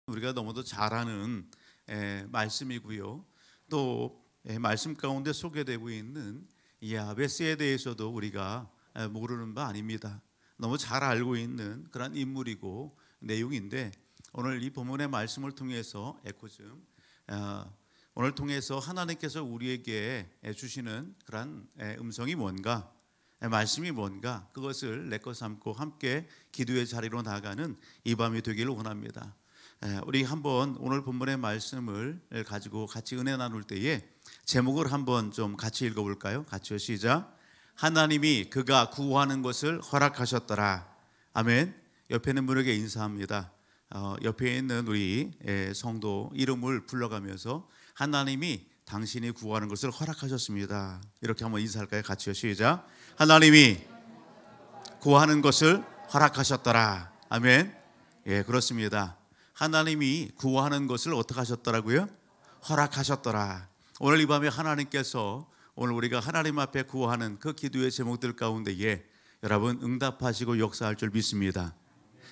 우리가 너무도 잘 아는 말씀이고요. 또 말씀 가운데 소개되고 있는 야베스에 대해서도 우리가 모르는 바 아닙니다. 너무 잘 알고 있는 그런 인물이고 내용인데, 오늘 이 본문의 말씀을 통해서 오늘 통해서 하나님께서 우리에게 주시는 그런 음성이 뭔가, 말씀이 뭔가, 그것을 내것 삼고 함께 기도의 자리로 나가는 이 밤이 되기를 원합니다. 우리 한번 오늘 본문의 말씀을 가지고 같이 은혜 나눌 때에 제목을 한번 좀 같이 읽어볼까요? 같이요, 시작. 하나님이 그가 구하는 것을 허락하셨더라. 아멘. 옆에 있는 분에게 인사합니다. 옆에 있는 우리 성도 이름을 불러가면서 하나님이 당신이 구하는 것을 허락하셨습니다. 이렇게 한번 인사할까요? 같이요, 시작. 하나님이 구하는 것을 허락하셨더라. 아멘. 예, 그렇습니다. 하나님이 구하는 것을 어떻게 하셨더라고요? 허락하셨더라. 오늘 이 밤에 하나님께서 오늘 우리가 하나님 앞에 구하는 그 기도의 제목들 가운데에 여러분 응답하시고 역사할 줄 믿습니다.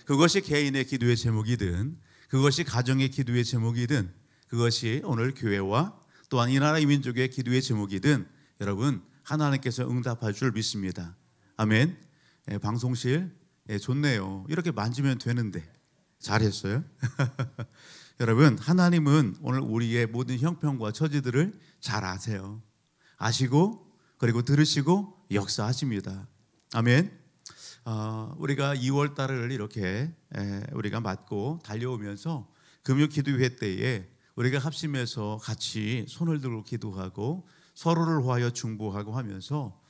그것이 개인의 기도의 제목이든, 그것이 가정의 기도의 제목이든, 그것이 오늘 교회와 또한 이 나라 이 민족의 기도의 제목이든 여러분 하나님께서 응답할 줄 믿습니다. 아멘. 방송실 좋네요. 이렇게 만지면 되는데 잘했어요. 여러분, 하나님은 오늘 우리의 모든 형편과 처지들을 잘 아세요. 아시고 그리고 들으시고 역사하십니다. 아멘. 우리가 2월 달을 이렇게 우리가 맞고 달려오면서 금요 기도회 때에 우리가 합심해서 같이 손을 들고 기도하고 서로를 위하여 중보하고 하면서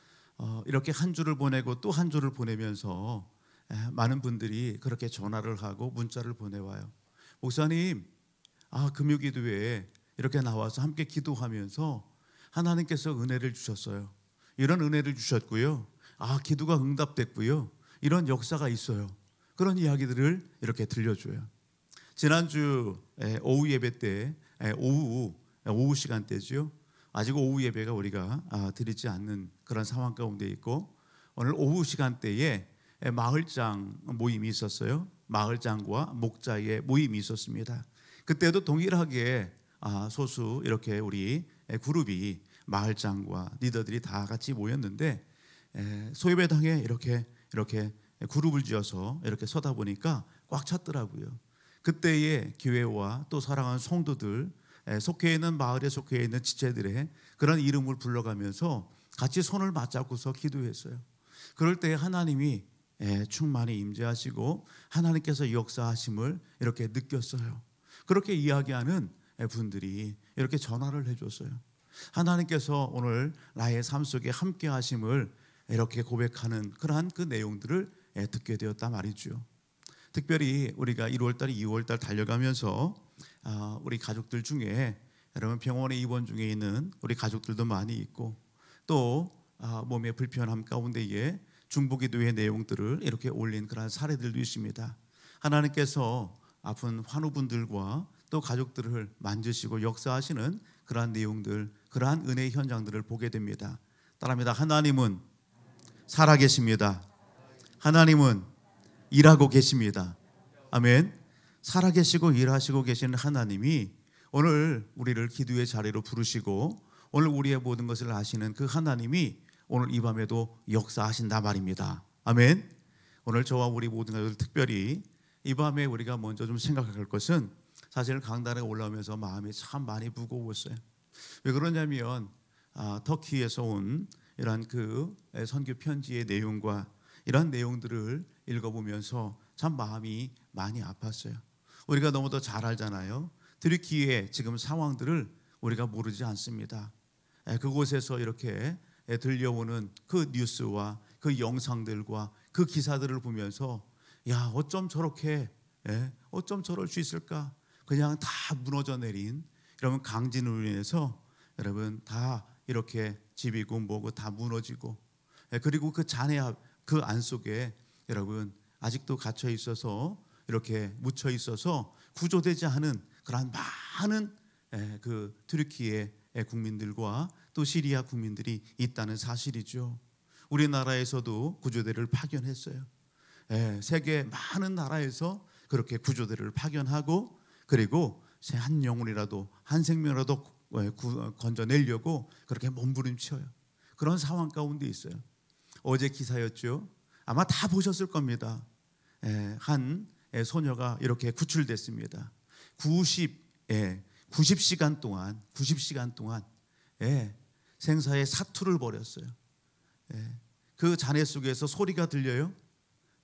이렇게 한 주를 보내고 또 한 주를 보내면서 많은 분들이 그렇게 전화를 하고 문자를 보내와요. 목사님, 금요 기도회에 이렇게 나와서 함께 기도하면서 하나님께서 은혜를 주셨어요. 이런 은혜를 주셨고요. 기도가 응답됐고요. 이런 역사가 있어요. 그런 이야기들을 이렇게 들려줘요. 지난주 오후 예배 때 오후 시간대죠. 아직 오후 예배가 우리가 드리지 않는 그런 상황 가운데 있고, 오늘 오후 시간대에 마을장 모임이 있었어요. 마을장과 목자의 모임이 있었습니다. 그때도 동일하게 소수 이렇게 우리 그룹이 마을장과 리더들이 다 같이 모였는데, 소예배당에 이렇게 그룹을 지어서 이렇게 서다 보니까 꽉 찼더라고요. 그때의 교회와 또 사랑하는 성도들, 속해 있는 마을에 속해 있는 지체들의 그런 이름을 불러가면서 같이 손을 맞잡고서 기도했어요. 그럴 때 하나님이 충만히 임재하시고 하나님께서 역사하심을 이렇게 느꼈어요. 그렇게 이야기하는 분들이 이렇게 전화를 해줬어요. 하나님께서 오늘 나의 삶 속에 함께 하심을 이렇게 고백하는 그러한 그 내용들을 듣게 되었다 말이죠. 특별히 우리가 1월달, 2월달 달려가면서 우리 가족들 중에 여러분 병원에 입원 중에 있는 우리 가족들도 많이 있고, 또 몸의 불편함 가운데에 중보기도의 내용들을 이렇게 올린 그런 사례들도 있습니다. 하나님께서 아픈 환우분들과 또 가족들을 만지시고 역사하시는 그러한 내용들, 그러한 은혜의 현장들을 보게 됩니다. 따라합니다. 하나님은 살아계십니다. 하나님은 일하고 계십니다. 아멘. 살아계시고 일하시고 계시는 하나님이 오늘 우리를 기도의 자리로 부르시고 오늘 우리의 모든 것을 아시는 그 하나님이 오늘 이 밤에도 역사하신다 말입니다. 아멘. 오늘 저와 우리 모든 가족들, 특별히 이 밤에 우리가 먼저 좀 생각할 것은, 사실 강단에 올라오면서 마음이 참 많이 무거웠어요. 왜 그러냐면 터키에서 온 이러한 그 선교 편지의 내용과 이런 내용들을 읽어보면서 참 마음이 많이 아팠어요. 우리가 너무도 잘 알잖아요. 트리키의 지금 상황들을 우리가 모르지 않습니다. 그곳에서 이렇게 들려오는 그 뉴스와 그 영상들과 그 기사들을 보면서 어쩜 저렇게 어쩜 저럴 수 있을까? 그냥 다 무너져 내린, 여러분 강진으로 인해서 여러분 다 이렇게 집이고 뭐고 다 무너지고, 그리고 그 잔해 그 안 속에 여러분 아직도 갇혀 있어서 이렇게 묻혀 있어서 구조되지 않은 그런 많은 그 튀르키예 국민들과 또 시리아 국민들이 있다는 사실이죠. 우리나라에서도 구조대를 파견했어요. 세계 많은 나라에서 그렇게 구조대를 파견하고 그리고 한 영혼이라도 한 생명이라도 건져내려고 그렇게 몸부림쳐요. 그런 상황 가운데 있어요. 어제 기사였죠. 아마 다 보셨을 겁니다. 한 소녀가 이렇게 구출됐습니다. 90시간 동안 생사의 사투를 벌였어요. 그 잔해 속에서 소리가 들려요.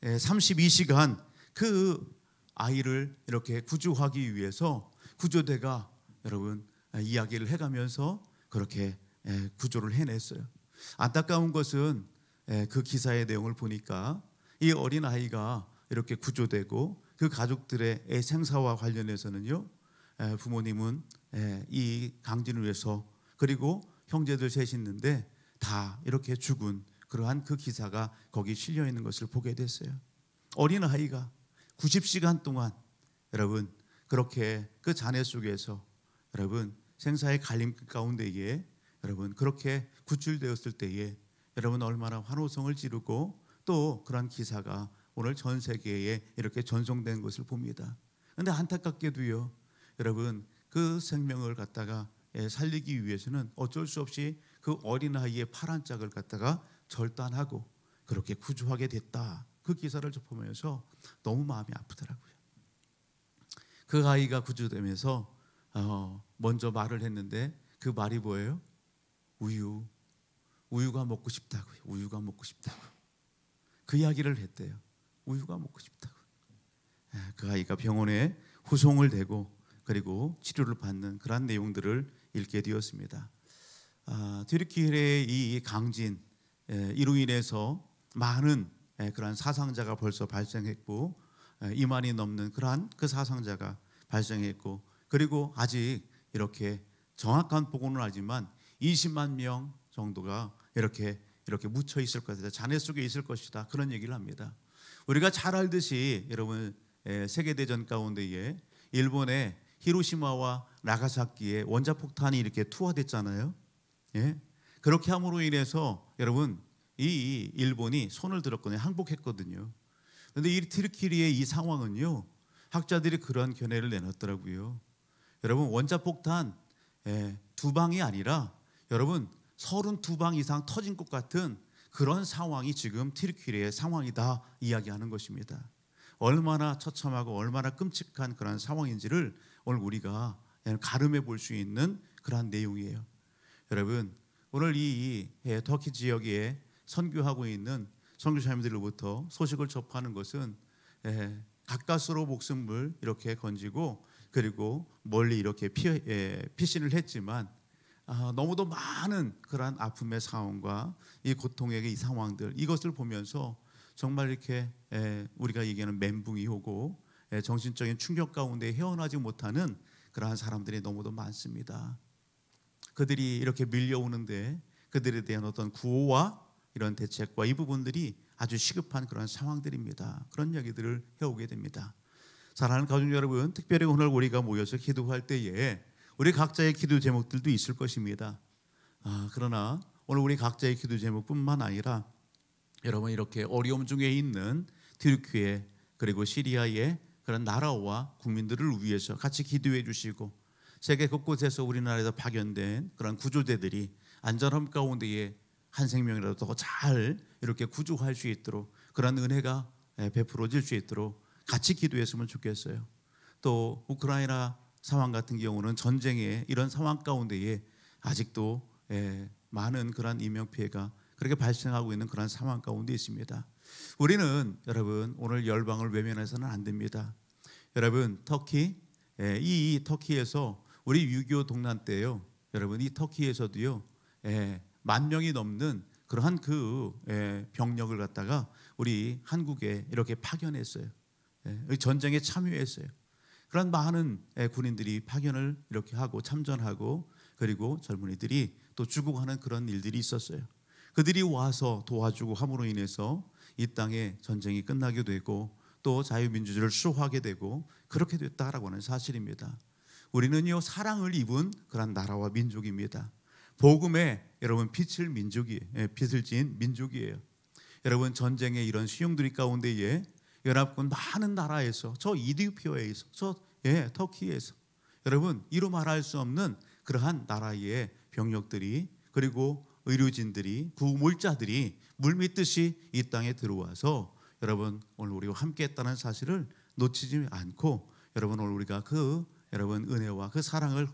32시간 그 아이를 이렇게 구조하기 위해서 구조대가 여러분 이야기를 해가면서 그렇게 구조를 해냈어요. 안타까운 것은 그 기사의 내용을 보니까 이 어린 아이가 이렇게 구조되고 그 가족들의 생사와 관련해서는요, 부모님은 이 강진을 위해서 그리고 형제들 셋이 있는데 다 이렇게 죽은 그러한 그 기사가 거기 실려 있는 것을 보게 됐어요. 어린 아이가 90시간 동안 여러분 그렇게 그 잔해 속에서 여러분 생사의 갈림 가운데에 여러분 그렇게 구출되었을 때에 여러분 얼마나 환호성을 지르고 또 그런 기사가 오늘 전 세계에 이렇게 전송된 것을 봅니다. 그런데 안타깝게도요, 여러분 그 생명을 갖다가 살리기 위해서는 어쩔 수 없이 그 어린아이의 파란 짝을 갖다가 절단하고 그렇게 구조하게 됐다. 그 기사를 접하면서 너무 마음이 아프더라고요. 그 아이가 구조되면서 먼저 말을 했는데 그 말이 뭐예요? 우유가 먹고 싶다고요. 우유가 먹고 싶다고. 그 이야기를 했대요. 우유가 먹고 싶다고. 그 아이가 병원에 후송을 대고 그리고 치료를 받는 그런 내용들을 읽게 되었습니다. 튀르키예의 이 강진 이로 인해서 많은 그러한 사상자가 벌써 발생했고 2만이 넘는 그러한 그 사상자가 발생했고 그리고 아직 이렇게 정확한 보고는 하지만 20만 명 정도가 이렇게 묻혀 있을 것이다. 잔해 속에 있을 것이다. 그런 얘기를 합니다. 우리가 잘 알듯이 여러분 세계대전 가운데에 일본의 히로시마와 나가사키에 원자폭탄이 이렇게 투하됐잖아요. 그렇게 함으로 인해서 여러분 이 일본이 손을 들었거든요. 항복했거든요. 그런데 이 튀르키예의 이 상황은요, 학자들이 그러한 견해를 내놨더라고요. 여러분 원자폭탄 2방이 아니라 여러분 32방 이상 터진 것 같은 그런 상황이 지금 튀르키예의 상황이다 이야기하는 것입니다. 얼마나 처참하고 얼마나 끔찍한 그런 상황인지를 오늘 우리가 가름해 볼 수 있는 그런 내용이에요. 여러분 오늘 이 터키 지역에 선교하고 있는 선교사님들로부터 소식을 접하는 것은 가까스로 목숨을 이렇게 건지고 그리고 멀리 이렇게 피신을 했지만 너무도 많은 그러한 아픔의 상황과 이 고통의 이 상황들 이것을 보면서 정말 이렇게 우리가 얘기하는 멘붕이 오고 정신적인 충격 가운데 헤어나지 못하는 그러한 사람들이 너무도 많습니다. 그들이 이렇게 밀려오는데 그들에 대한 어떤 구호와 이런 대책과 이 부분들이 아주 시급한 그런 상황들입니다. 그런 이야기들을 해오게 됩니다. 사랑하는 가족 여러분, 특별히 오늘 우리가 모여서 기도할 때에 우리 각자의 기도 제목들도 있을 것입니다. 그러나 오늘 우리 각자의 기도 제목뿐만 아니라 여러분 이렇게 어려움 중에 있는 튀르키예 그리고 시리아의 그런 나라와 국민들을 위해서 같이 기도해 주시고 세계 곳곳에서 우리나라에서 파견된 그런 구조대들이 안전함 가운데에 한 생명이라도 더 잘 이렇게 구조할 수 있도록 그런 은혜가 베풀어질 수 있도록 같이 기도했으면 좋겠어요. 또 우크라이나 상황 같은 경우는 전쟁의 이런 상황 가운데에 아직도 많은 그런 인명피해가 그렇게 발생하고 있는 그런 상황 가운데 있습니다. 우리는 여러분 오늘 열방을 외면해서는 안 됩니다. 여러분 터키 이 터키에서 우리 6.25 동란 때요. 여러분 이 터키에서도요 10,000명이 넘는 그러한 그 병력을 갖다가 우리 한국에 이렇게 파견했어요. 전쟁에 참여했어요. 그런 많은 군인들이 파견을 이렇게 하고 참전하고 그리고 젊은이들이 또 죽어가는 그런 일들이 있었어요. 그들이 와서 도와주고 함으로 인해서 이 땅에 전쟁이 끝나게 되고 또 자유민주주의를 수호하게 되고 그렇게 됐다라고 하는 사실입니다. 우리는요 사랑을 입은 그런 나라와 민족입니다. 복음에 여러분 빛을 민족이에요. 빛을 지닌 민족이에요. 여러분 전쟁의 이런 수용들이 가운데에 연합군 많은 나라에서 저 이디오피아에서 저 터키에서 여러분 이루 말할 수 없는 그러한 나라의 병력들이 그리고 의료진들이 구물자들이 물밀듯이 이 땅에 들어와서 여러분 오늘 우리와 함께했다는 사실을 놓치지 않고 여러분 오늘 우리가 그 여러분 은혜와 그 사랑을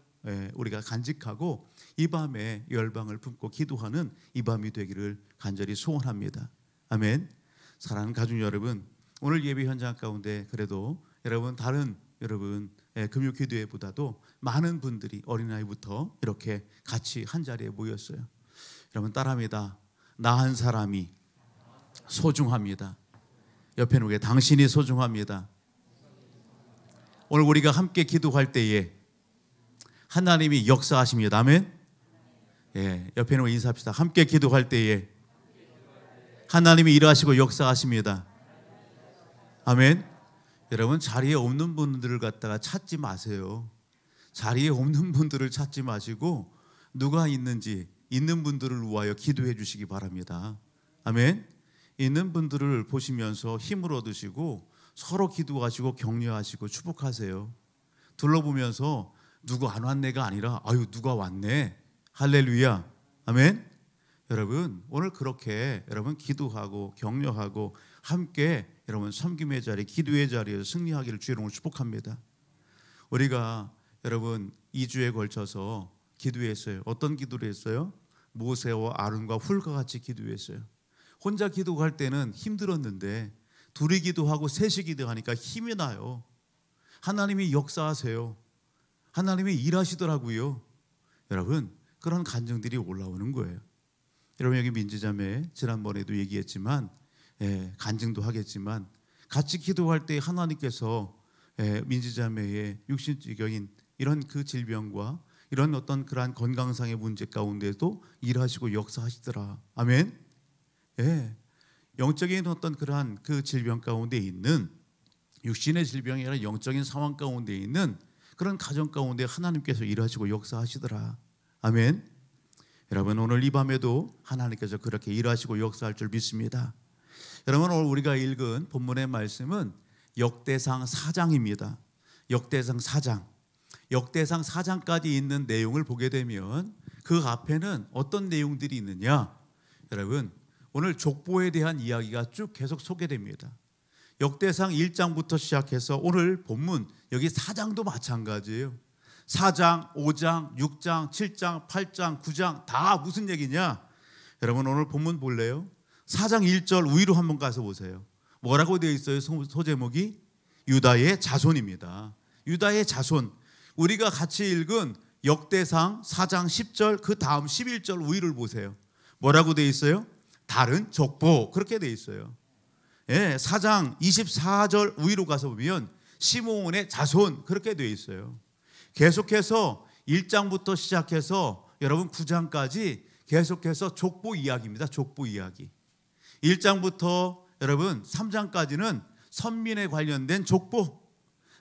우리가 간직하고 이 밤에 열방을 품고 기도하는 이 밤이 되기를 간절히 소원합니다. 아멘. 사랑하는 가족 여러분, 오늘 예배 현장 가운데 그래도 여러분 다른 여러분 금요 기도회보다도 많은 분들이 어린아이부터 이렇게 같이 한 자리에 모였어요. 여러분 따라합니다. 나 한 사람이 소중합니다. 옆에 누구에 당신이 소중합니다. 오늘 우리가 함께 기도할 때에 하나님이 역사하십니다. 아멘. 옆에 누구 인사합시다. 함께 기도할 때에 하나님이 일하시고 역사하십니다. 아멘. 여러분 자리에 없는 분들을 갖다가 찾지 마세요. 자리에 없는 분들을 찾지 마시고 누가 있는지 있는 분들을 위하여 기도해 주시기 바랍니다. 아멘. 있는 분들을 보시면서 힘을 얻으시고 서로 기도하시고 격려하시고 축복하세요. 둘러보면서 누구 안 왔네가 아니라 아유 누가 왔네. 할렐루야. 아멘. 여러분 오늘 그렇게 여러분 기도하고 격려하고 함께 여러분 섬김의 자리 기도의 자리에서 승리하기를 주의 이름으로 축복합니다. 우리가 여러분 2주에 걸쳐서 기도했어요. 어떤 기도를 했어요? 모세와 아론과 훌과 같이 기도했어요. 혼자 기도할 때는 힘들었는데 둘이 기도하고 셋이 기도하니까 힘이 나요. 하나님이 역사하세요. 하나님이 일하시더라고요. 여러분 그런 간증들이 올라오는 거예요. 여러분 여기 민지자매 지난번에도 얘기했지만 간증도 하겠지만 같이 기도할 때 하나님께서 민지자매의 육신적인 이런 그 질병과 이런 어떤 그러한 건강상의 문제 가운데도 일하시고 역사하시더라. 아멘. 영적인 어떤 그러한 그 질병 가운데 있는 육신의 질병이 아니라 영적인 상황 가운데 있는 그런 가정 가운데 하나님께서 일하시고 역사하시더라. 아멘. 여러분 오늘 이 밤에도 하나님께서 그렇게 일하시고 역사할 줄 믿습니다. 여러분 오늘 우리가 읽은 본문의 말씀은 역대상 4장입니다. 역대상 4장. 역대상 4장까지 있는 내용을 보게 되면 그 앞에는 어떤 내용들이 있느냐? 여러분 오늘 족보에 대한 이야기가 쭉 계속 소개됩니다. 역대상 1장부터 시작해서 오늘 본문 여기 4장도 마찬가지예요. 4장, 5장, 6장, 7장, 8장, 9장 다 무슨 얘기냐? 여러분 오늘 본문 볼래요? 4장 1절 위로 한번 가서 보세요. 뭐라고 되어 있어요? 소제목이 유다의 자손입니다. 유다의 자손. 우리가 같이 읽은 역대상 4장 10절 그 다음 11절 위를 보세요. 뭐라고 되어 있어요? 다른 족보. 그렇게 되어 있어요. 4장 24절 위로 가서 보면 시므온의 자손 그렇게 되어 있어요. 계속해서 1장부터 시작해서 여러분 9장까지 계속해서 족보 이야기입니다. 족보 이야기. 1장부터 여러분 3장까지는 선민에 관련된 족보.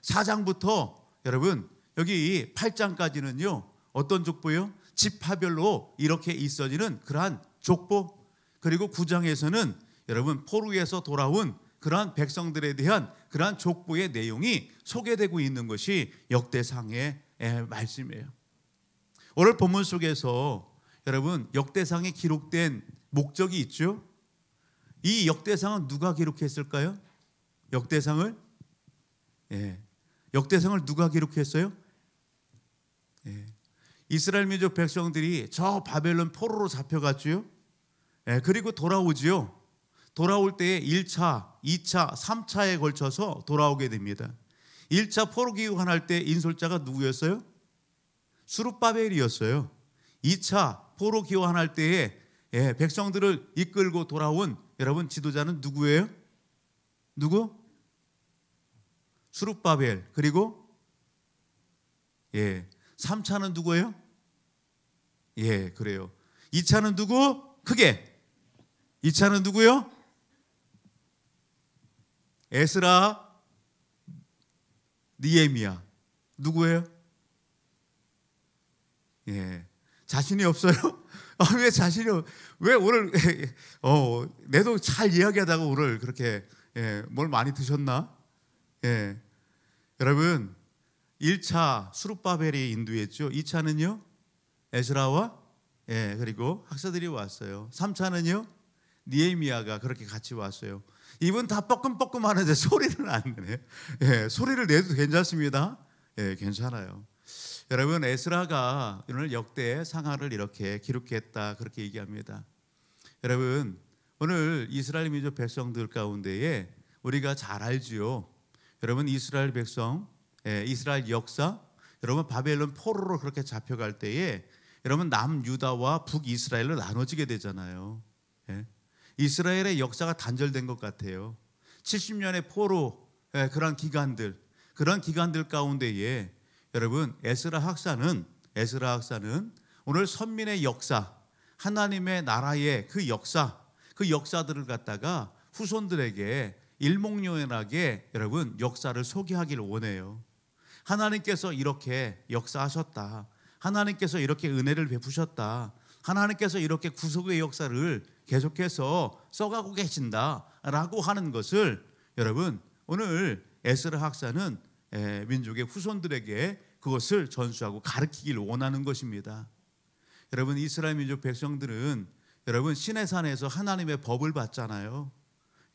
4장부터 여러분 여기 8장까지는요 어떤 족보요? 지파별로 이렇게 있어지는 그러한 족보. 그리고 9장에서는 여러분 포로에서 돌아온 그러한 백성들에 대한 그러한 족보의 내용이 소개되고 있는 것이 역대상의 말씀이에요. 오늘 본문 속에서 여러분 역대상에 기록된 목적이 있죠. 이 역대상은 누가 기록했을까요? 역대상을 역대상을 누가 기록했어요? 이스라엘 민족 백성들이 저 바벨론 포로로 잡혀갔죠. 그리고 돌아오지요. 돌아올 때에 1차, 2차, 3차에 걸쳐서 돌아오게 됩니다. 1차 포로 귀환할 때 인솔자가 누구였어요? 수룹바벨이었어요. 2차 포로 귀환할 때에 백성들을 이끌고 돌아온 여러분 지도자는 누구예요? 누구? 수룹바벨. 그리고 3차는 누구예요? 그래요. 2차는 누구? 크게 2차는 누구요? 에스라, 느헤미야. 누구예요? 자신이 없어요? 왜 자신이 왜 오늘 내도 잘 이야기하다가 오늘 그렇게 뭘 많이 드셨나? 여러분 1차 수룹바벨이 인도했죠. 2차는요 에스라와 그리고 학사들이 왔어요. 3차는요 느헤미야가 그렇게 같이 왔어요. 이분 다 뻐끔뻐끔 하는데 소리를 안 내네요. 소리를 내도 괜찮습니다. 괜찮아요. 여러분, 에스라가 오늘 역대 상하를 이렇게 기록했다 그렇게 얘기합니다. 여러분, 오늘 이스라엘 민족 백성들 가운데에 우리가 잘 알지요. 여러분, 이스라엘 백성, 이스라엘 역사, 여러분 바벨론 포로로 그렇게 잡혀갈 때에 여러분 남유다와 북이스라엘로 나눠지게 되잖아요. 이스라엘의 역사가 단절된 것 같아요. 70년의 포로 그런 기간들 가운데에 여러분 에스라 학사는 오늘 선민의 역사, 하나님의 나라의 그 역사들을 갖다가 후손들에게 일목요연하게 여러분 역사를 소개하기를 원해요. 하나님께서 이렇게 역사하셨다. 하나님께서 이렇게 은혜를 베푸셨다. 하나님께서 이렇게 구속의 역사를 계속해서 써가고 계신다라고 하는 것을 여러분 오늘 에스라 학사는 민족의 후손들에게 그것을 전수하고 가르치기를 원하는 것입니다. 여러분, 이스라엘 민족 백성들은 여러분 시내산에서 하나님의 법을 받잖아요.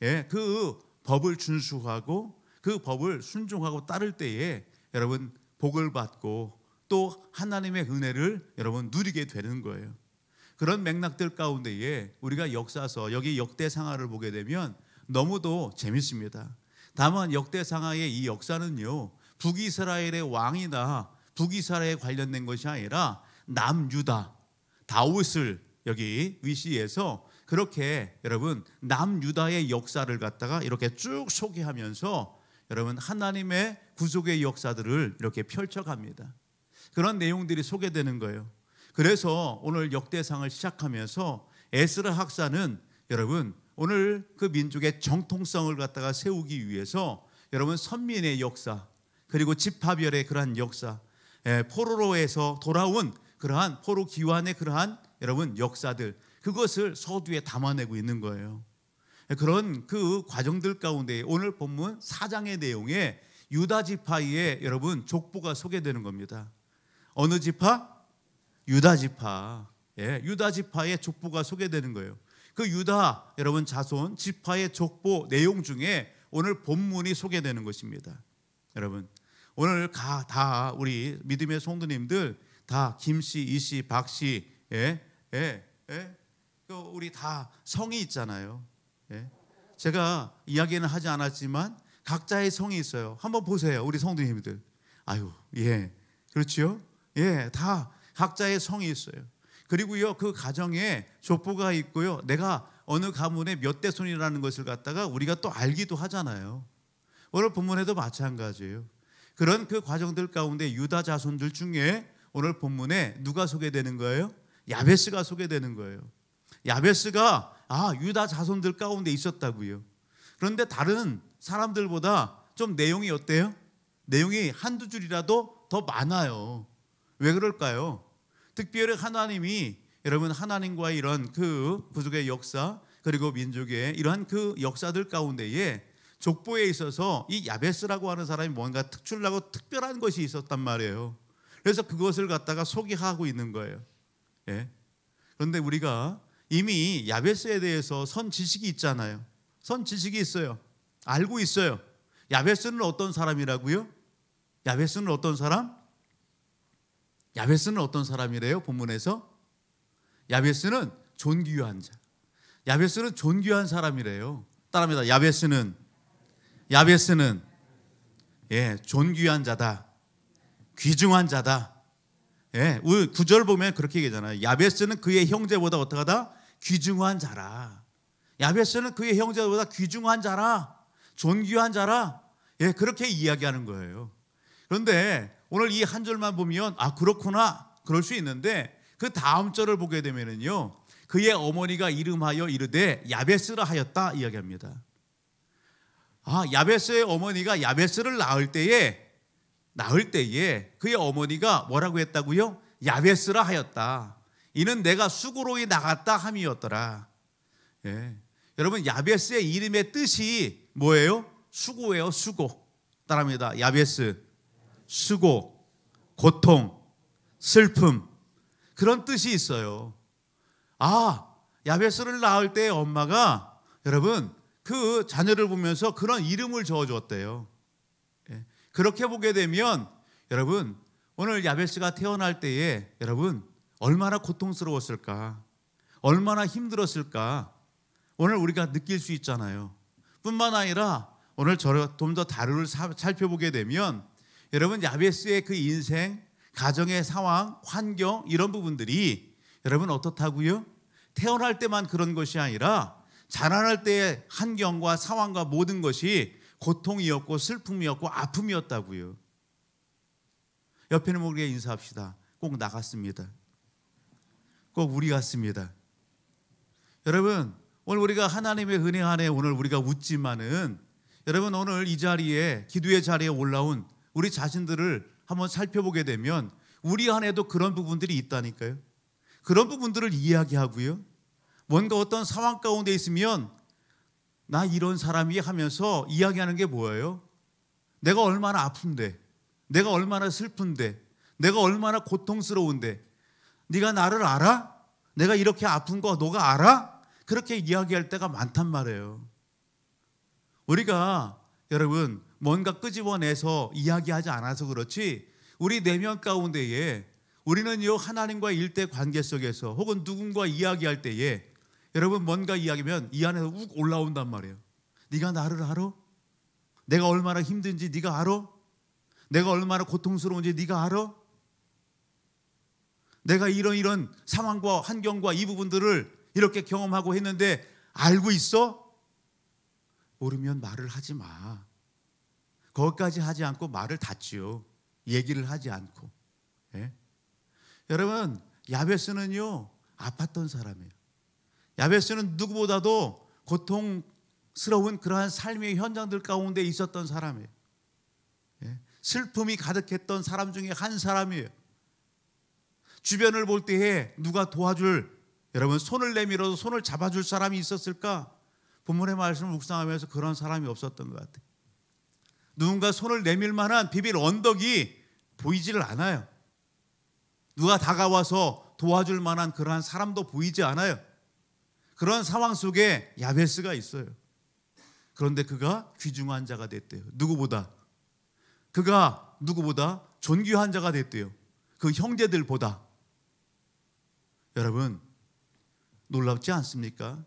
그 법을 준수하고 그 법을 순종하고 따를 때에 여러분 복을 받고 또 하나님의 은혜를 여러분 누리게 되는 거예요. 그런 맥락들 가운데에 우리가 역사서 여기 역대상하를 보게 되면 너무도 재밌습니다. 다만 역대상하의 이 역사는요 북이스라엘의 왕이나 북이스라엘에 관련된 것이 아니라 남유다 다윗을 여기 위시해서 그렇게 여러분 남유다의 역사를 갖다가 이렇게 쭉 소개하면서 여러분 하나님의 구속의 역사들을 이렇게 펼쳐갑니다. 그런 내용들이 소개되는 거예요. 그래서 오늘 역대상을 시작하면서 에스라 학사는 여러분 오늘 그 민족의 정통성을 갖다가 세우기 위해서 여러분 선민의 역사 그리고 집파별의 그러한 역사, 포로로에서 돌아온 그러한 포로 기환의 그러한 여러분 역사들 그것을 서두에 담아내고 있는 거예요. 그런 그 과정들 가운데 오늘 본문 4장의 내용에 유다 지파의 여러분 족보가 소개되는 겁니다. 어느 지파? 유다 지파. 유다 지파의 족보가 소개되는 거예요. 그 유다 여러분 자손 지파의 족보 내용 중에 오늘 본문이 소개되는 것입니다. 여러분 오늘 다 우리 믿음의 성도님들 다 김씨, 이씨, 박씨, 우리 다 성이 있잖아요. 제가 이야기는 하지 않았지만 각자의 성이 있어요. 한번 보세요, 우리 성도님들. 그렇죠? 다 각자의 성이 있어요. 그리고요 그 가정에 족보가 있고요. 내가 어느 가문의 몇 대손이라는 것을 갖다가 우리가 또 알기도 하잖아요. 오늘 본문에도 마찬가지예요. 그런 그 과정들 가운데 유다 자손들 중에 오늘 본문에 누가 소개되는 거예요? 야베스가 소개되는 거예요. 야베스가 유다 자손들 가운데 있었다고요. 그런데 다른 사람들보다 좀 내용이 어때요? 내용이 한두 줄이라도 더 많아요. 왜 그럴까요? 특별히 하나님이 여러분 하나님과의 이런 그 부족의 역사 그리고 민족의 이러한 그 역사들 가운데에 족보에 있어서 이 야베스라고 하는 사람이 뭔가 특출나고 특별한 것이 있었단 말이에요. 그래서 그것을 갖다가 소개하고 있는 거예요. 그런데 우리가 이미 야베스에 대해서 선 지식이 있잖아요. 선 지식이 있어요. 알고 있어요. 야베스는 어떤 사람이라고요? 야베스는 어떤 사람? 야베스는 어떤 사람이래요? 본문에서 야베스는 존귀한 자. 야베스는 존귀한 사람이래요. 따라합니다. 야베스는 존귀한 자다. 귀중한 자다. 우리 구절 보면 그렇게 얘기하잖아요. 야베스는 그의 형제보다 어떡하다? 귀중한 자라. 야베스는 그의 형제보다 귀중한 자라. 존귀한 자라. 그렇게 이야기하는 거예요. 그런데 오늘 이 한 절만 보면 그렇구나 그럴 수 있는데 그 다음 절을 보게 되면은요 그의 어머니가 이름하여 이르되 야베스라 하였다 이야기합니다. 야베스의 어머니가 야베스를 낳을 때에 그의 어머니가 뭐라고 했다고요? 야베스라 하였다. 이는 내가 수고로이 나갔다 함이었더라. 여러분 야베스의 이름의 뜻이 뭐예요? 수고예요. 수고. 따라합니다. 야베스 수고, 고통, 슬픔 그런 뜻이 있어요. 야베스를 낳을 때 엄마가 여러분 그 자녀를 보면서 그런 이름을 지어주었대요. 그렇게 보게 되면 여러분 오늘 야베스가 태어날 때에 여러분 얼마나 고통스러웠을까, 얼마나 힘들었을까 오늘 우리가 느낄 수 있잖아요. 뿐만 아니라 오늘 좀 더 다루를 살펴보게 되면 여러분 야베스의 그 인생, 가정의 상황, 환경 이런 부분들이 여러분 어떻다고요? 태어날 때만 그런 것이 아니라 자라날 때의 환경과 상황과 모든 것이 고통이었고 슬픔이었고 아픔이었다고요. 옆에 있는 우리가 인사합시다. 꼭 나 같습니다. 꼭 우리 같습니다. 여러분 오늘 우리가 하나님의 은혜 안에 오늘 우리가 웃지만은 여러분 오늘 이 자리에 기도의 자리에 올라온 우리 자신들을 한번 살펴보게 되면 우리 안에도 그런 부분들이 있다니까요. 그런 부분들을 이야기하고요. 뭔가 어떤 상황 가운데 있으면 나 이런 사람이 하면서 이야기하는 게 뭐예요? 내가 얼마나 아픈데, 내가 얼마나 슬픈데, 내가 얼마나 고통스러운데 네가 나를 알아? 내가 이렇게 아픈 거 너가 알아? 그렇게 이야기할 때가 많단 말이에요. 우리가 여러분 뭔가 끄집어내서 이야기하지 않아서 그렇지 우리 내면 가운데에 우리는요 하나님과 일대 관계 속에서 혹은 누군가 이야기할 때에 여러분 뭔가 이야기하면 이 안에서 욱 올라온단 말이에요. 네가 나를 알아? 내가 얼마나 힘든지 네가 알아? 내가 얼마나 고통스러운지 네가 알아? 내가 이런 상황과 환경과 이 부분들을 이렇게 경험하고 했는데 알고 있어? 모르면 말을 하지 마. 거기까지 하지 않고 말을 닫지요. 얘기를 하지 않고. 예? 여러분 야베스는요 아팠던 사람이에요. 야베스는 누구보다도 고통스러운 그러한 삶의 현장들 가운데 있었던 사람이에요. 예? 슬픔이 가득했던 사람 중에 한 사람이에요. 주변을 볼 때에 누가 도와줄 여러분 손을 내밀어도 손을 잡아줄 사람이 있었을까? 본문의 말씀을 묵상하면서 그런 사람이 없었던 것 같아요. 누군가 손을 내밀 만한 비빌 언덕이 보이지를 않아요. 누가 다가와서 도와줄 만한 그러한 사람도 보이지 않아요. 그런 상황 속에 야베스가 있어요. 그런데 그가 귀중한 자가 됐대요. 누구보다. 그가 누구보다 존귀한 자가 됐대요. 그 형제들보다. 여러분 놀랍지 않습니까?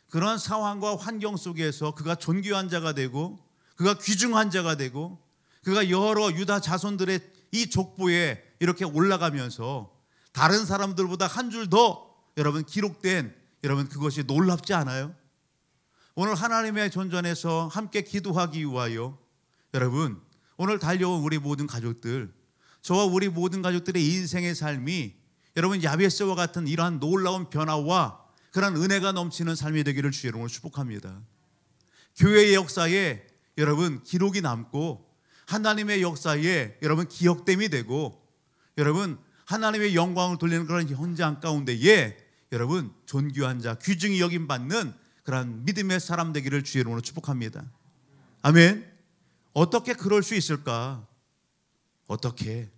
그런 상황과 환경 속에서 그가 존귀한 자가 되고 그가 귀중한 자가 되고 그가 여러 유다 자손들의 이 족보에 이렇게 올라가면서 다른 사람들보다 한 줄 더 여러분 기록된 여러분 그것이 놀랍지 않아요? 오늘 하나님의 존전에서 함께 기도하기 위하여 여러분 오늘 달려온 우리 모든 가족들 저와 우리 모든 가족들의 인생의 삶이 여러분 야베스와 같은 이러한 놀라운 변화와 그런 은혜가 넘치는 삶이 되기를 주의 이름으로 축복합니다. 교회의 역사에 여러분 기록이 남고 하나님의 역사에 여러분 기억됨이 되고 여러분 하나님의 영광을 돌리는 그런 현장 가운데에 여러분 존귀한 자 귀중히 여김받는 그런 믿음의 사람 되기를 주의 이름으로 축복합니다. 아멘. 어떻게 그럴 수 있을까? 어떻게?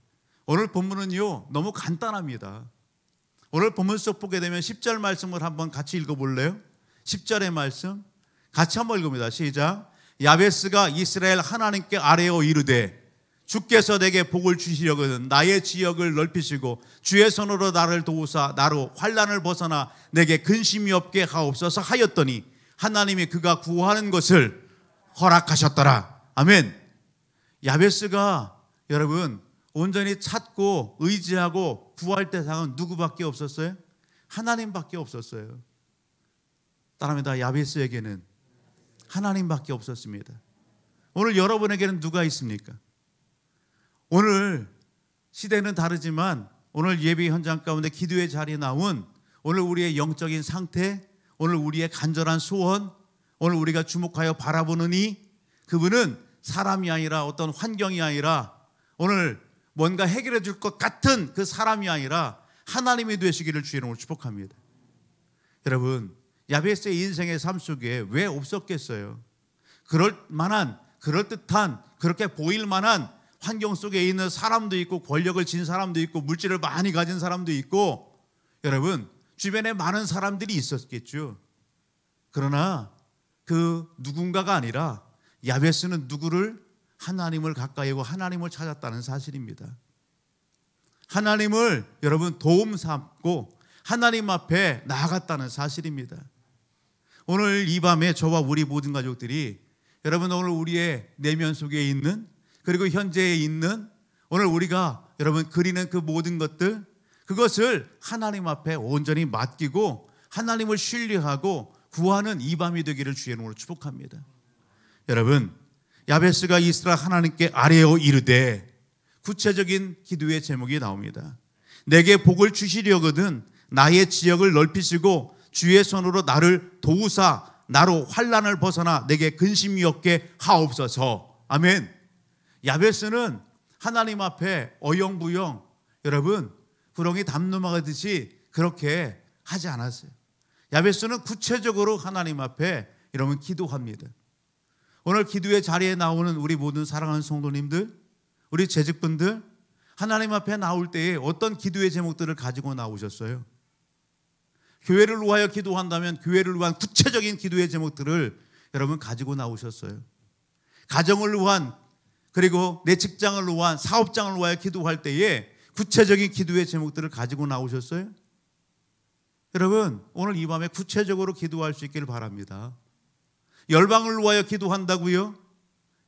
오늘 본문은요 너무 간단합니다. 오늘 본문 속 보게 되면 10절 말씀을 한번 같이 읽어볼래요? 10절의 말씀 같이 한번 읽습니다. 시작. 야베스가 이스라엘 하나님께 아뢰어 이르되 주께서 내게 복을 주시려거든 나의 지역을 넓히시고 주의 손으로 나를 도우사 나로 환난을 벗어나 내게 근심이 없게 하옵소서 하였더니 하나님이 그가 구하는 것을 허락하셨더라. 아멘. 야베스가 여러분 온전히 찾고 의지하고 구할 대상은 누구밖에 없었어요? 하나님밖에 없었어요. 따라합니다. 야베스에게는 하나님밖에 없었습니다. 오늘 여러분에게는 누가 있습니까? 오늘 시대는 다르지만 오늘 예배 현장 가운데 기도의 자리에 나온 오늘 우리의 영적인 상태, 오늘 우리의 간절한 소원, 오늘 우리가 주목하여 바라보는 이 그분은 사람이 아니라 어떤 환경이 아니라 오늘 뭔가 해결해 줄 것 같은 그 사람이 아니라 하나님이 되시기를 주의 이름으로 축복합니다. 여러분 야베스의 인생의 삶 속에 왜 없었겠어요? 그럴 만한 그럴듯한 그렇게 보일 만한 환경 속에 있는 사람도 있고 권력을 진 사람도 있고 물질을 많이 가진 사람도 있고 여러분 주변에 많은 사람들이 있었겠죠. 그러나 그 누군가가 아니라 야베스는 누구를? 하나님을 가까이 하고 하나님을 찾았다는 사실입니다. 하나님을 여러분 도움 삼고 하나님 앞에 나아갔다는 사실입니다. 오늘 이 밤에 저와 우리 모든 가족들이 여러분 오늘 우리의 내면 속에 있는 그리고 현재에 있는 오늘 우리가 여러분 그리는 그 모든 것들 그것을 하나님 앞에 온전히 맡기고 하나님을 신뢰하고 구하는 이 밤이 되기를 주의 이름으로 축복합니다. 여러분 야베스가 이스라엘 하나님께 아뢰어 이르되 구체적인 기도의 제목이 나옵니다. 내게 복을 주시려거든 나의 지역을 넓히시고 주의 손으로 나를 도우사 나로 환난을 벗어나 내게 근심이 없게 하옵소서. 아멘. 야베스는 하나님 앞에 어영부영 여러분 구렁이 담넘어가듯이 그렇게 하지 않았어요. 야베스는 구체적으로 하나님 앞에 여러분 기도합니다. 오늘 기도의 자리에 나오는 우리 모든 사랑하는 성도님들, 우리 재직분들 하나님 앞에 나올 때에 어떤 기도의 제목들을 가지고 나오셨어요? 교회를 위하여 기도한다면 교회를 위한 구체적인 기도의 제목들을 여러분 가지고 나오셨어요. 가정을 위한 그리고 내 직장을 위한 사업장을 위하여 기도할 때에 구체적인 기도의 제목들을 가지고 나오셨어요? 여러분 오늘 이 밤에 구체적으로 기도할 수 있기를 바랍니다. 열방을 위하여 기도한다고요?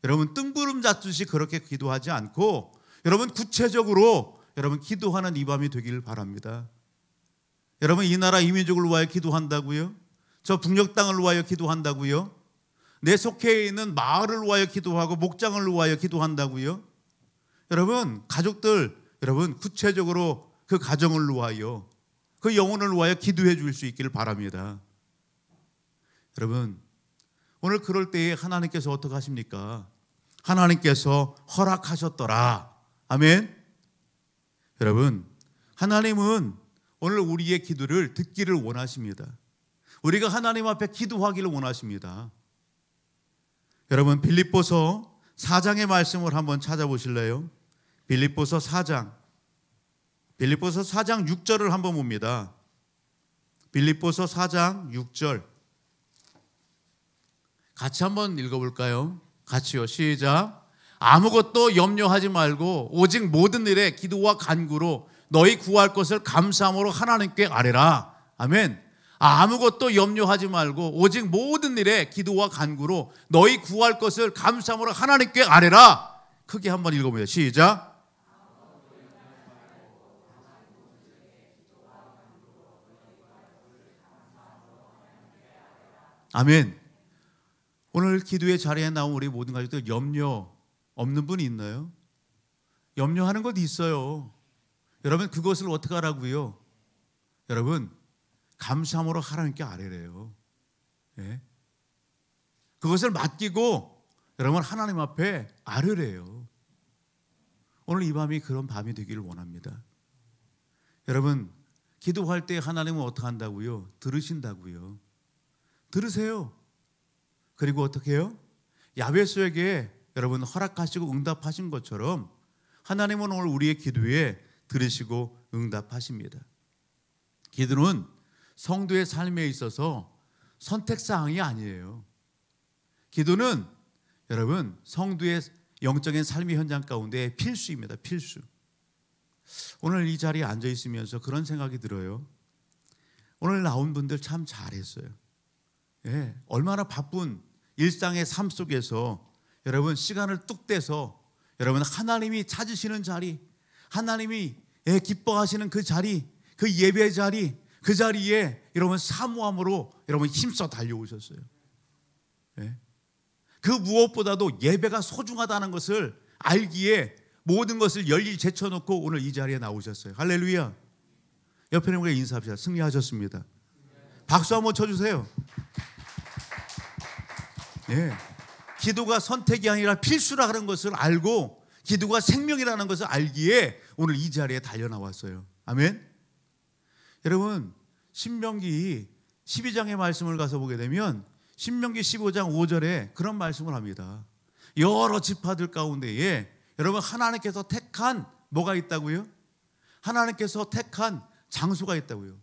여러분 뜬구름 잡듯이 그렇게 기도하지 않고 여러분 구체적으로 여러분 기도하는 이 밤이 되기를 바랍니다. 여러분 이 나라 이민족을 위하여 기도한다고요? 저 북녘 땅을 위하여 기도한다고요? 내 속해 있는 마을을 위하여 기도하고 목장을 위하여 기도한다고요? 여러분 가족들 여러분 구체적으로 그 가정을 위하여 그 영혼을 위하여 기도해 줄 수 있기를 바랍니다. 여러분 오늘 그럴 때에 하나님께서 어떻게 하십니까? 하나님께서 허락하셨더라. 아멘. 여러분 하나님은 오늘 우리의 기도를 듣기를 원하십니다. 우리가 하나님 앞에 기도하기를 원하십니다. 여러분 빌립보서 4장의 말씀을 한번 찾아보실래요? 빌립보서 4장 6절을 한번 봅니다. 빌립보서 4장 6절 같이 한번 읽어볼까요? 같이요. 시작. 아무것도 염려하지 말고 오직 모든 일에 기도와 간구로 너희 구할 것을 감사함으로 하나님께 아뢰라. 아멘. 아무것도 염려하지 말고 오직 모든 일에 기도와 간구로 너희 구할 것을 감사함으로 하나님께 아뢰라. 크게 한번 읽어보세요. 시작. 아멘. 오늘 기도의 자리에 나온 우리 모든 가족들 염려 없는 분이 있나요? 염려하는 것도 있어요. 여러분 그것을 어떻게 하라고요? 여러분 감사함으로 하나님께 아뢰래요. 예? 그것을 맡기고 여러분 하나님 앞에 아뢰래요. 오늘 이 밤이 그런 밤이 되기를 원합니다. 여러분 기도할 때 하나님은 어떻게 한다고요? 들으신다고요. 들으세요. 그리고 어떻게 해요? 야베스에게 여러분 허락하시고 응답하신 것처럼 하나님은 오늘 우리의 기도에 들으시고 응답하십니다. 기도는 성도의 삶에 있어서 선택사항이 아니에요. 기도는 여러분 성도의 영적인 삶의 현장 가운데 필수입니다. 필수. 오늘 이 자리에 앉아 있으면서 그런 생각이 들어요. 오늘 나온 분들 참 잘했어요. 예, 얼마나 바쁜 일상의 삶 속에서 여러분 시간을 뚝 떼서 여러분 하나님이 찾으시는 자리, 하나님이 기뻐하시는 그 자리, 그 예배 자리, 그 자리에 여러분 사모함으로 여러분 힘써 달려오셨어요. 예. 그 무엇보다도 예배가 소중하다는 것을 알기에 모든 것을 열일 제쳐놓고 오늘 이 자리에 나오셨어요. 할렐루야. 옆에 있는 분에게 인사합시다. 승리하셨습니다. 박수 한번 쳐주세요. 예. 기도가 선택이 아니라 필수라는 것을 알고 기도가 생명이라는 것을 알기에 오늘 이 자리에 달려나왔어요. 아멘. 여러분 신명기 12장의 말씀을 가서 보게 되면 신명기 15장 5절에 그런 말씀을 합니다. 여러 지파들 가운데에 여러분, 하나님께서 택한 뭐가 있다고요? 하나님께서 택한 장소가 있다고요.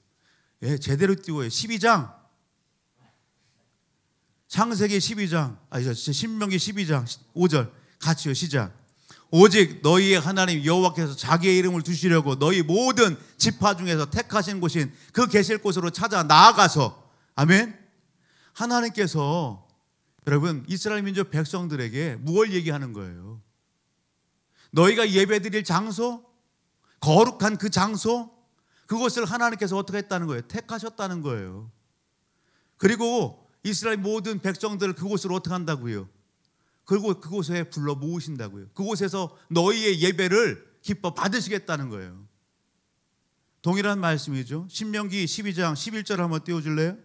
예, 제대로 띄워요. 12장, 창세기 12장, 신명기 12장 5절 같이요. 시작. 오직 너희의 하나님 여호와께서 자기의 이름을 두시려고 너희 모든 지파 중에서 택하신 곳인 그 계실 곳으로 찾아 나아가서, 아멘. 하나님께서 여러분 이스라엘 민족 백성들에게 무엇을 얘기하는 거예요? 너희가 예배드릴 장소, 거룩한 그 장소, 그것을 하나님께서 어떻게 했다는 거예요? 택하셨다는 거예요. 그리고 이스라엘 모든 백성들을 그곳으로 어떻게 한다고요? 그리고 그곳에 불러 모으신다고요. 그곳에서 너희의 예배를 기뻐 받으시겠다는 거예요. 동일한 말씀이죠. 신명기 12장 11절 한번 띄워줄래요?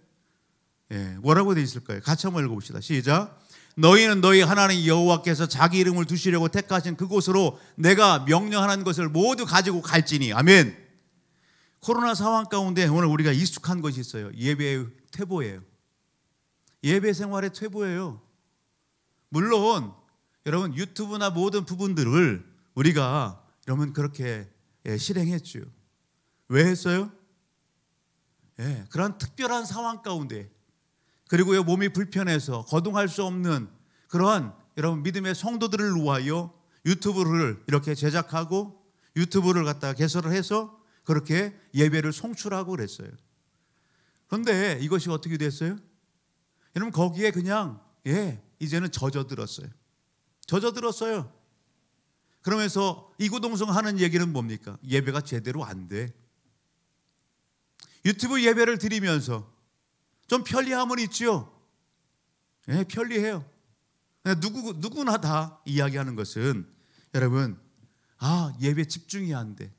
예, 뭐라고 되어 있을까요? 같이 한번 읽어봅시다. 시작. 너희는 너희 하나님 여호와께서 자기 이름을 두시려고 택하신 그곳으로 내가 명령하는 것을 모두 가지고 갈지니. 아멘. 코로나 상황 가운데 오늘 우리가 익숙한 것이 있어요. 예배의 퇴보예요. 예배 생활의 퇴보예요. 물론 여러분 유튜브나 모든 부분들을 우리가 여러분 그렇게 실행했죠. 왜 했어요? 그런 특별한 상황 가운데, 그리고요 몸이 불편해서 거동할 수 없는 그러한 여러분 믿음의 성도들을 위하여 유튜브를 이렇게 제작하고 유튜브를 갖다가 개설을 해서 그렇게 예배를 송출하고 그랬어요. 그런데 이것이 어떻게 됐어요? 여러분 거기에 그냥 이제는 젖어들었어요. 젖어들었어요. 그러면서 이구동성하는 얘기는 뭡니까? 예배가 제대로 안 돼. 유튜브 예배를 드리면서 좀 편리함은 있죠. 편리해요. 누구나 다 이야기하는 것은 여러분, 예배 집중이 안 돼.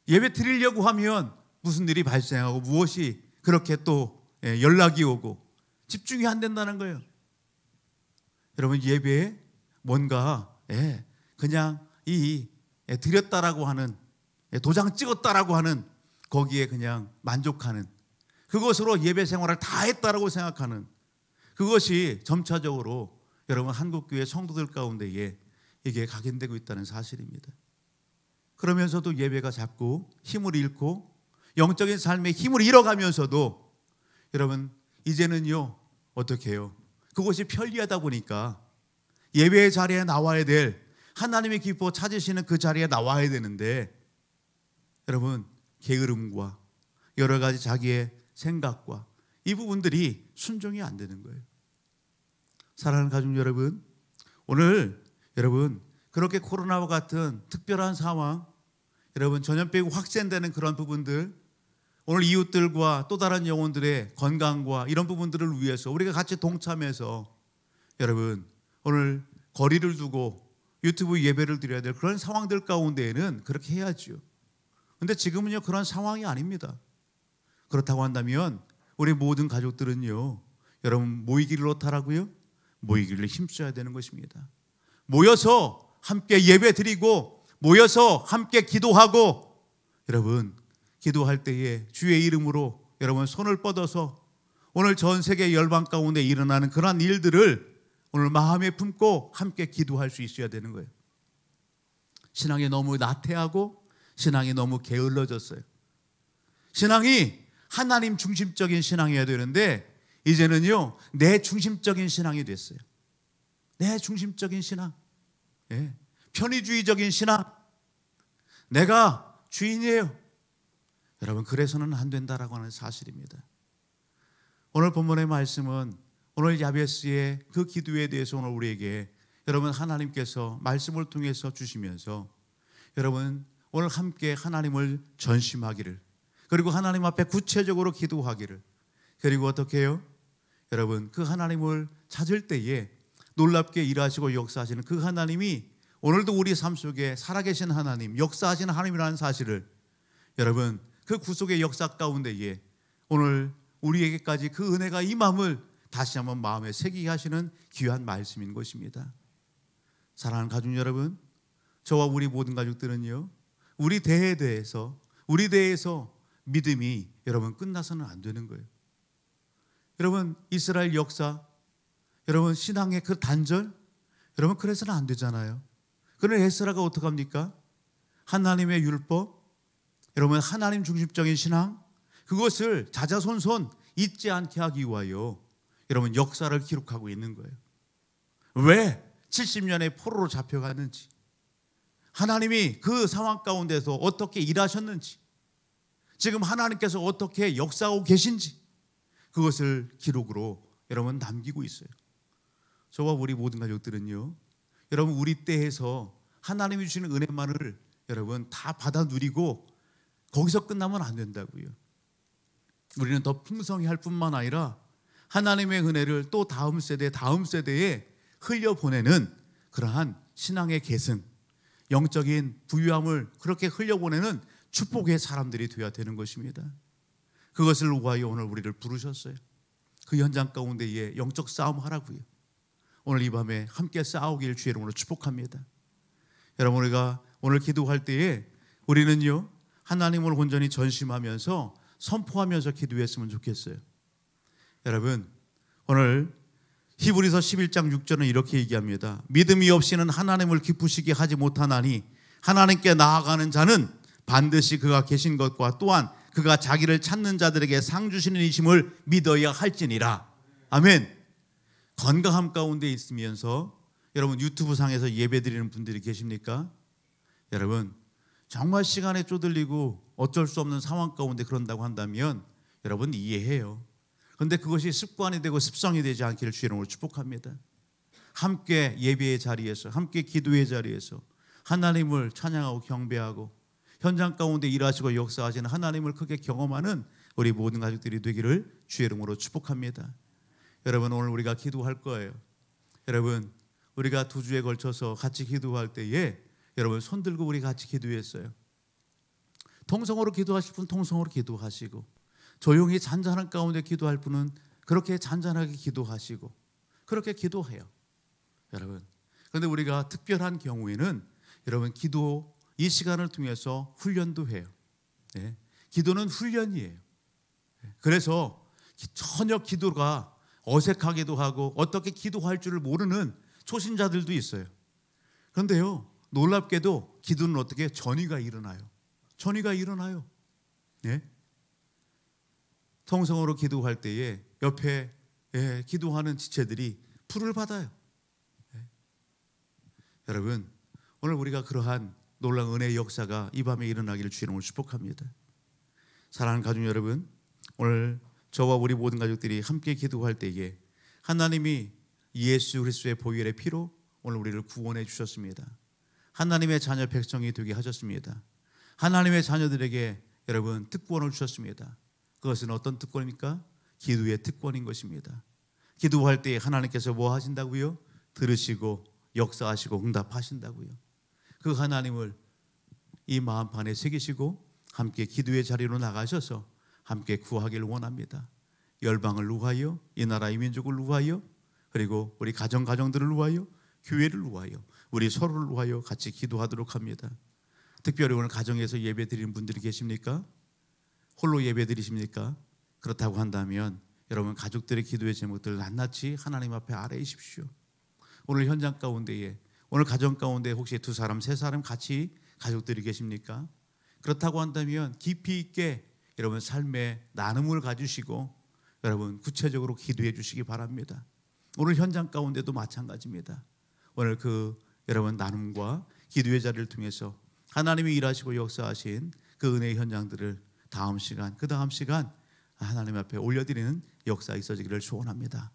예배 드리려고 하면 무슨 일이 발생하고 무엇이 그렇게 또 연락이 오고 집중이 안 된다는 거예요. 여러분 예배에 뭔가 그냥 드렸다라고 하는, 도장 찍었다라고 하는 거기에 그냥 만족하는, 그것으로 예배 생활을 다 했다라고 생각하는, 그것이 점차적으로 여러분 한국교회 성도들 가운데에 이게 각인되고 있다는 사실입니다. 그러면서도 예배가 자꾸 힘을 잃고 영적인 삶의 힘을 잃어가면서도 여러분 이제는요 어떻게 해요? 그것이 편리하다 보니까 예배의 자리에 나와야 될, 하나님의 기뻐 찾으시는 그 자리에 나와야 되는데 여러분 게으름과 여러 가지 자기의 생각과 이 부분들이 순종이 안 되는 거예요. 사랑하는 가족 여러분, 오늘 여러분 그렇게 코로나와 같은 특별한 상황, 여러분 전염병이 확산되는 그런 부분들, 오늘 이웃들과 또 다른 영혼들의 건강과 이런 부분들을 위해서 우리가 같이 동참해서 여러분 오늘 거리를 두고 유튜브 예배를 드려야 될 그런 상황들 가운데에는 그렇게 해야죠. 그런데 지금은요 그런 상황이 아닙니다. 그렇다고 한다면 우리 모든 가족들은요 여러분 모이기를 어떡하라고요? 모이기를 힘써야 되는 것입니다. 모여서 함께 예배 드리고 모여서 함께 기도하고, 여러분 기도할 때에 주의 이름으로 여러분 손을 뻗어서 오늘 전 세계 열방 가운데 일어나는 그러한 일들을 오늘 마음에 품고 함께 기도할 수 있어야 되는 거예요. 신앙이 너무 나태하고 신앙이 너무 게을러졌어요. 신앙이 하나님 중심적인 신앙이어야 되는데 이제는요 내 중심적인 신앙이 됐어요. 내 중심적인 신앙, 편의주의적인 신앙, 내가 주인이에요. 여러분 그래서는 안 된다라고 하는 사실입니다. 오늘 본문의 말씀은 오늘 야베스의 그 기도에 대해서 오늘 우리에게 여러분 하나님께서 말씀을 통해서 주시면서 여러분 오늘 함께 하나님을 전심하기를, 그리고 하나님 앞에 구체적으로 기도하기를, 그리고 어떻게 해요? 여러분 그 하나님을 찾을 때에 놀랍게 일하시고 역사하시는 그 하나님이 오늘도 우리 삶 속에 살아계신 하나님, 역사하시는 하나님이라는 사실을 여러분 그 구속의 역사 가운데에 오늘 우리에게까지 그 은혜가 임함을 다시 한번 마음에 새기게 하시는 귀한 말씀인 것입니다. 사랑하는 가족 여러분, 저와 우리 모든 가족들은요 우리 대에 대해서 믿음이 여러분 끝나서는 안 되는 거예요. 여러분 이스라엘 역사, 여러분 신앙의 그 단절, 여러분 그래서는 안 되잖아요. 그런데 에스라가 어떡합니까? 하나님의 율법, 여러분 하나님 중심적인 신앙, 그것을 자자손손 잊지 않게 하기 위하여 여러분 역사를 기록하고 있는 거예요. 왜 70년의 포로로 잡혀갔는지, 하나님이 그 상황 가운데서 어떻게 일하셨는지, 지금 하나님께서 어떻게 역사하고 계신지, 그것을 기록으로 여러분 남기고 있어요. 저와 우리 모든 가족들은요, 여러분 우리 때에서 하나님이 주시는 은혜만을 여러분 다 받아 누리고 거기서 끝나면 안 된다고요. 우리는 더 풍성히 할 뿐만 아니라 하나님의 은혜를 또 다음 세대에 흘려보내는 그러한 신앙의 계승, 영적인 부유함을 그렇게 흘려보내는 축복의 사람들이 되어야 되는 것입니다. 그것을 위하여 오늘 우리를 부르셨어요. 그 현장 가운데에 영적 싸움 하라고요. 오늘 이 밤에 함께 싸우길 주의 이름으로 축복합니다. 여러분 우리가 오늘 기도할 때에 우리는요 하나님을 온전히 전심하면서 선포하면서 기도했으면 좋겠어요. 여러분 오늘 히브리서 11장 6절은 이렇게 얘기합니다. 믿음이 없이는 하나님을 기쁘시게 하지 못하나니 하나님께 나아가는 자는 반드시 그가 계신 것과 또한 그가 자기를 찾는 자들에게 상 주시는 이심을 믿어야 할지니라. 아멘. 건강함 가운데 있으면서 여러분 유튜브 상에서 예배 드리는 분들이 계십니까? 여러분 정말 시간에 쪼들리고 어쩔 수 없는 상황 가운데 그런다고 한다면 여러분 이해해요. 그런데 그것이 습관이 되고 습성이 되지 않기를 주의 이름으로 축복합니다. 함께 예배의 자리에서, 함께 기도의 자리에서 하나님을 찬양하고 경배하고 현장 가운데 일하시고 역사하시는 하나님을 크게 경험하는 우리 모든 가족들이 되기를 주의 이름으로 축복합니다. 여러분 오늘 우리가 기도할 거예요. 여러분 우리가 2주에 걸쳐서 같이 기도할 때에 여러분 손 들고 우리 같이 기도했어요. 통성으로 기도하실 분 통성으로 기도하시고, 조용히 잔잔한 가운데 기도할 분은 그렇게 잔잔하게 기도하시고, 그렇게 기도해요. 여러분 그런데 우리가 특별한 경우에는 여러분 기도 이 시간을 통해서 훈련도 해요. 네. 기도는 훈련이에요. 그래서 전혀 기도가 어색하기도 하고 어떻게 기도할 줄을 모르는 초신자들도 있어요. 그런데요 놀랍게도 기도는 어떻게 전이가 일어나요. 전이가 일어나요. 네? 통성으로 기도할 때에 옆에 기도하는 지체들이 불을 받아요. 여러분 오늘 우리가 그러한 놀라운 은혜의 역사가 이 밤에 일어나기를 주의 이름으로 축복합니다. 사랑하는 가족 여러분, 오늘 저와 우리 모든 가족들이 함께 기도할 때에 하나님이 예수 그리스도의 보혈의 피로 오늘 우리를 구원해 주셨습니다. 하나님의 자녀 백성이 되게 하셨습니다. 하나님의 자녀들에게 여러분 특권을 주셨습니다. 그것은 어떤 특권입니까? 기도의 특권인 것입니다. 기도할 때 하나님께서 뭐 하신다고요? 들으시고 역사하시고 응답하신다고요. 그 하나님을 이 마음판에 새기시고 함께 기도의 자리로 나가셔서 함께 구하기를 원합니다. 열방을 위하여, 이 나라 이 민족을 위하여, 그리고 우리 가정들을 위하여, 교회를 위하여, 우리 서로를 위하여 같이 기도하도록 합니다. 특별히 오늘 가정에서 예배 드리는 분들이 계십니까? 홀로 예배 드리십니까? 그렇다고 한다면 여러분 가족들의 기도의 제목들 낱낱이 하나님 앞에 아뢰십시오. 오늘 현장 가운데에, 오늘 가정 가운데 혹시 2사람, 3사람 같이 가족들이 계십니까? 그렇다고 한다면 깊이 있게 여러분 삶의 나눔을 가지시고 여러분 구체적으로 기도해 주시기 바랍니다. 오늘 현장 가운데도 마찬가지입니다. 오늘 그 여러분 나눔과 기도의 자리를 통해서 하나님이 일하시고 역사하신 그 은혜의 현장들을 다음 시간, 그 다음 시간 하나님 앞에 올려드리는 역사 있어지기를 소원합니다.